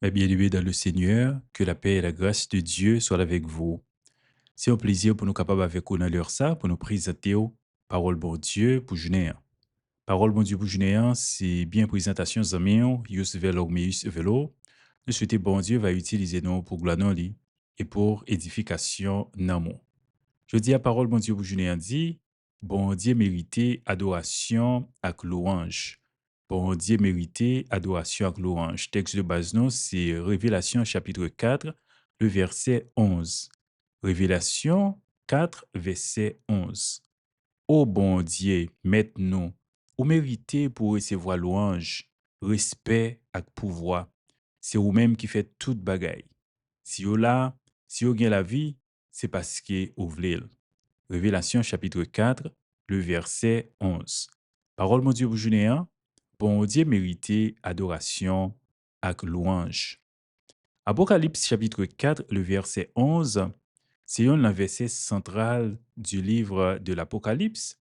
Mes bien-aimés dans le Seigneur, que la paix et la grâce de Dieu soient avec vous. C'est un plaisir pour nous capables avec vous dans l'heure ça, pour nous présenter parole bon Dieu pour journée. Parole bon Dieu pour journée, c'est bien présentation amis, Yus Velo, Meus Velo. Nous souhaitons bon Dieu va utiliser nous pour gloire dans lui et pour édification dans nous. Je dis à parole bon Dieu pour journée dit, bon Dieu mérité adoration avec louange. Bon Dieu mérité adoration avec louange. Texte de base, non, c'est Révélation chapitre 4, le verset 11. Révélation 4, verset 11. Ô bon Dieu, maintenant, ou méritez pour recevoir louange, respect et pouvoir. C'est vous-même qui faites toute bagaille. Si vous là, si vous gagnez la vie, c'est parce que vous voulez. Révélation chapitre 4, le verset 11. Parole mon Dieu pour Junéen, bon Dieu mérité adoration avec louange. Apocalypse chapitre 4, le verset 11, c'est un verset central du livre de l'Apocalypse.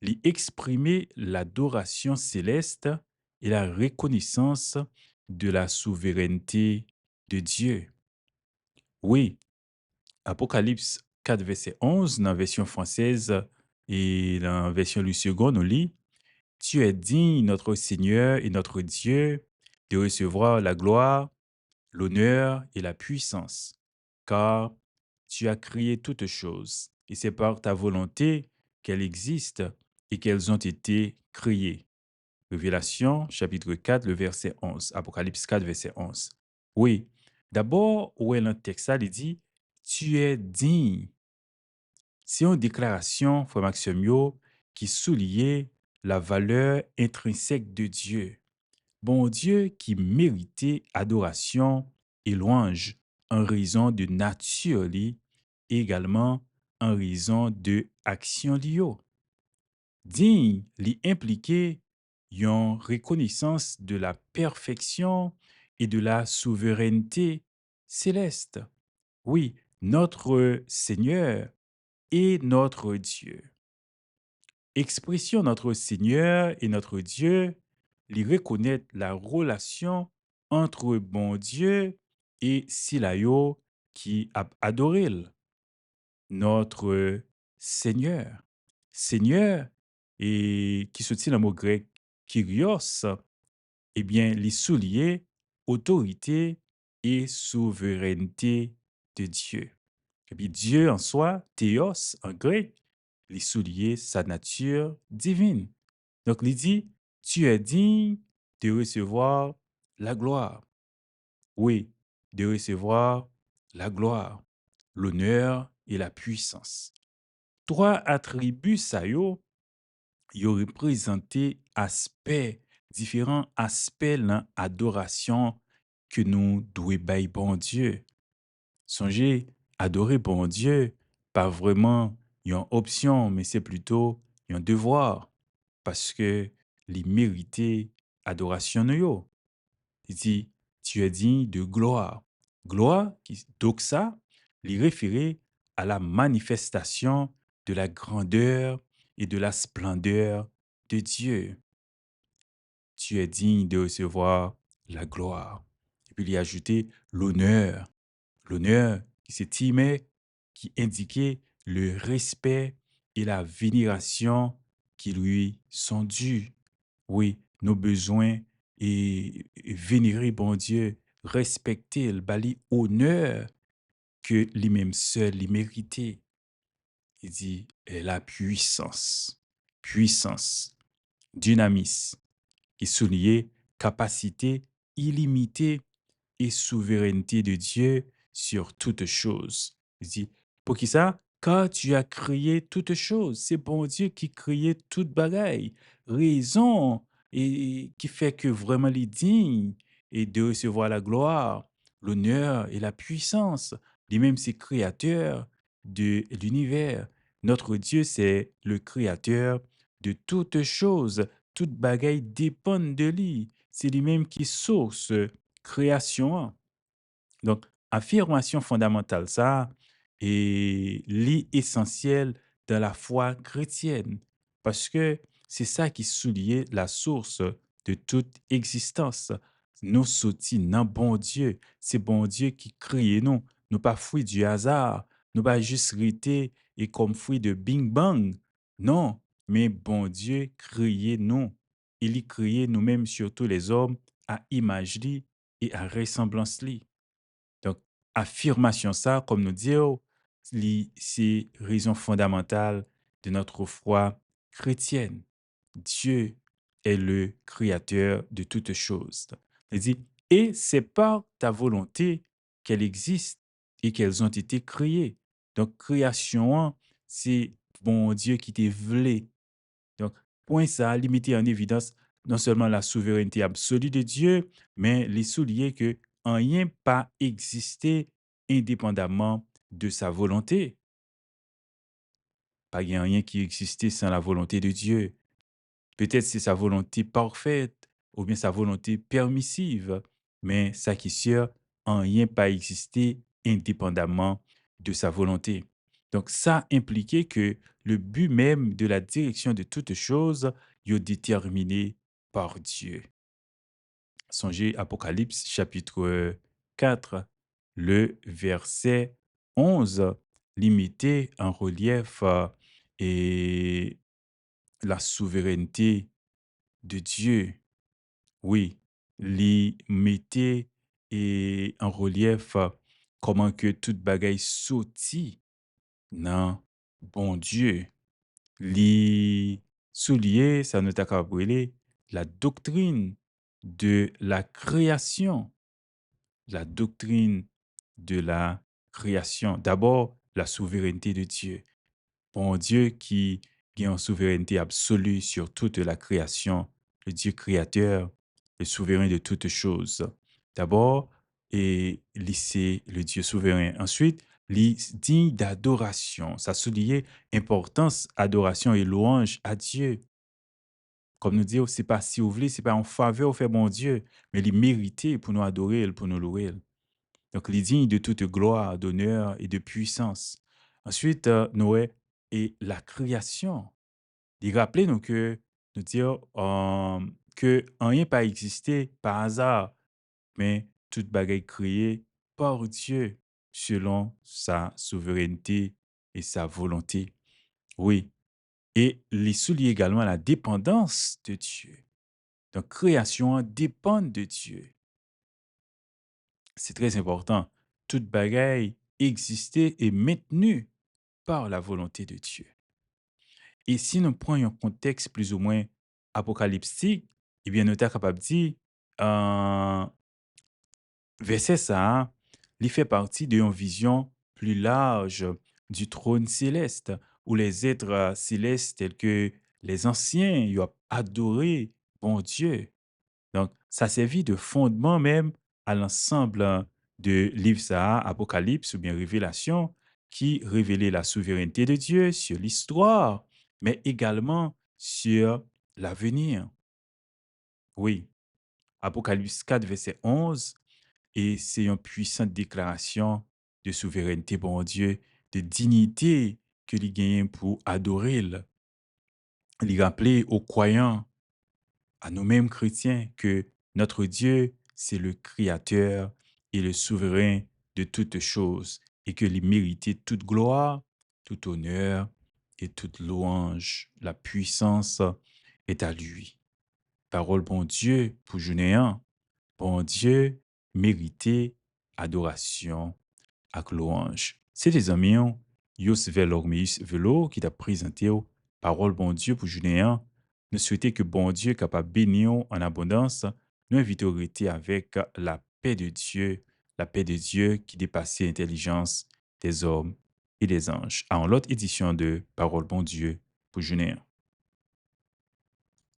Il exprimait l'adoration céleste et la reconnaissance de la souveraineté de Dieu. Oui, Apocalypse 4, verset 11, dans la version française et dans la version Louis II, on lit Tu es digne, notre Seigneur et notre Dieu, de recevoir la gloire, l'honneur et la puissance, car tu as créé toutes choses, et c'est par ta volonté qu'elles existent et qu'elles ont été créées. Révélation, chapitre 4, le verset 11. Apocalypse 4, verset 11. Oui, d'abord, où est le texte, ça, il dit Tu es digne. C'est une déclaration, frère Maxime, qui soulignait la valeur intrinsèque de Dieu. Bon Dieu qui méritait adoration et louange en raison de nature li, et également en raison de action liyo. Digne li impliquait une reconnaissance de la perfection et de la souveraineté céleste. Oui, notre Seigneur est notre Dieu. Expression notre Seigneur et notre Dieu, lui reconnaître la relation entre bon Dieu et Silayo qui a adoré notre Seigneur. Seigneur, et qui se tient dans le mot grec Kyrios, eh bien, les souliers, autorité et souveraineté de Dieu. Et puis Dieu en soi, théos en grec, les souliers sa nature divine. Donc, il dit, tu es digne de recevoir la gloire. Oui, de recevoir la gloire, l'honneur et la puissance. Trois attributs, ça y représenté différents aspects de l'adoration que nous devons bailler bon Dieu. Songez, adorer bon Dieu, pas vraiment une option, mais c'est plutôt un devoir, parce que les mériter adoration de yo. Il dit, tu es digne de gloire. Gloire, doxa, lui référer à la manifestation de la grandeur et de la splendeur de Dieu. Tu es digne de recevoir la gloire. Et puis il y a ajouté l'honneur. L'honneur qui s'estimait, qui indiquait le respect et la vénération qui lui sont dus. Oui, nos besoins et vénérer bon Dieu, respecter le bali honneur que lui-même seul lui méritait. Il dit la puissance, puissance, dynamisme, qui soulignait capacité illimitée et souveraineté de Dieu sur toutes choses. Il dit, pour qui ça? Car tu as créé toutes choses. C'est bon Dieu qui créé toute bagaille. Raison et qui fait que vraiment les dignes et de recevoir la gloire, l'honneur et la puissance. Lui-même, c'est créateur de l'univers. Notre Dieu, c'est le créateur de toutes choses. Toute bagaille dépend de lui. C'est lui-même qui source création, hein. Donc, affirmation fondamentale, ça, est l'essentiel de la foi chrétienne, parce que c'est ça qui souligne la source de toute existence. nous sorti dans bon Dieu. C'est bon Dieu qui crée nous. Nous pas fruit du hasard. Nous pas juste rester et comme fruit de bing bang. Non, mais bon Dieu créé nous. Il y créé nous-mêmes, surtout les hommes, à image li et à ressemblance li. Donc, affirmation ça, comme nous disons, c'est raison fondamentale de notre foi chrétienne. Dieu est le créateur de toutes choses. Il dit, et c'est par ta volonté qu'elles existent et qu'elles ont été créées. Donc, création, hein, c'est bon Dieu qui t'a voulu. Donc, point ça a limité en évidence non seulement la souveraineté absolue de Dieu, mais les souliers que rien pas existé indépendamment de sa volonté. Pas y a rien qui existait sans la volonté de Dieu. Peut-être c'est sa volonté parfaite ou bien sa volonté permissive, mais ça qui est sûr, rien pas existé indépendamment de sa volonté. Donc ça impliquait que le but même de la direction de toutes choses est déterminé par Dieu. Songez Apocalypse chapitre 4, le verset 11, limité en relief et la souveraineté de Dieu. Oui, li mettait et en relief comment que toute bagaille sorti nan bon Dieu. Li soulier, ça nous t'a capable la doctrine de la création. La doctrine de la création. D'abord, la souveraineté de Dieu. Bon Dieu qui est en souveraineté absolue sur toute la création, le Dieu créateur, le souverain de toutes choses. D'abord, et c'est le Dieu souverain. Ensuite, il digne d'adoration. Ça souligne importance, adoration et louange à Dieu. Comme nous disons, c'est pas si vous voulez, c'est pas en faveur au fait bon Dieu, mais il mérite pour nous adorer, pour nous louer. Donc, il est digne de toute gloire, d'honneur et de puissance. Ensuite, Noé et la création. Il rappelait nous que nous dire que rien pas existé par hasard, mais toute bagaille créée par Dieu selon sa souveraineté et sa volonté. Oui. Et il souligne également la dépendance de Dieu. Donc, création dépend de Dieu. C'est très important. Toute bagaille existait et maintenue par la volonté de Dieu. Et si nous prenons un contexte plus ou moins apocalyptique, eh bien, nous sommes capables de dire, euh, verset ça, il fait partie d'une vision plus large du trône céleste, où les êtres célestes tels que les anciens ils ont adoré bon Dieu. Donc, ça servit de fondement même à l'ensemble de livres ça, Apocalypse ou bien Révélation, qui révélait la souveraineté de Dieu sur l'histoire, mais également sur l'avenir. Oui, Apocalypse 4, verset 11, et c'est une puissante déclaration de souveraineté, bon Dieu, de dignité que les gagne pour adorer. Il rappelait aux croyants à nous-mêmes chrétiens que notre Dieu, c'est le Créateur et le souverain de toutes choses et que il méritait toute gloire, tout honneur et toute louange. La puissance est à lui. Parole bon Dieu pour Junéan. Bon Dieu mérité adoration ak louange. C'est des amis, Yos Velormius Velo qui t'a présenté parole bon Dieu pour Junéan. Nous souhaitons que bon Dieu capable de bénir en abondance. Nous invitons à rester avec la paix de Dieu qui dépasse l'intelligence des hommes et des anges. À l'autre édition de Parole bon Dieu pour Junéan.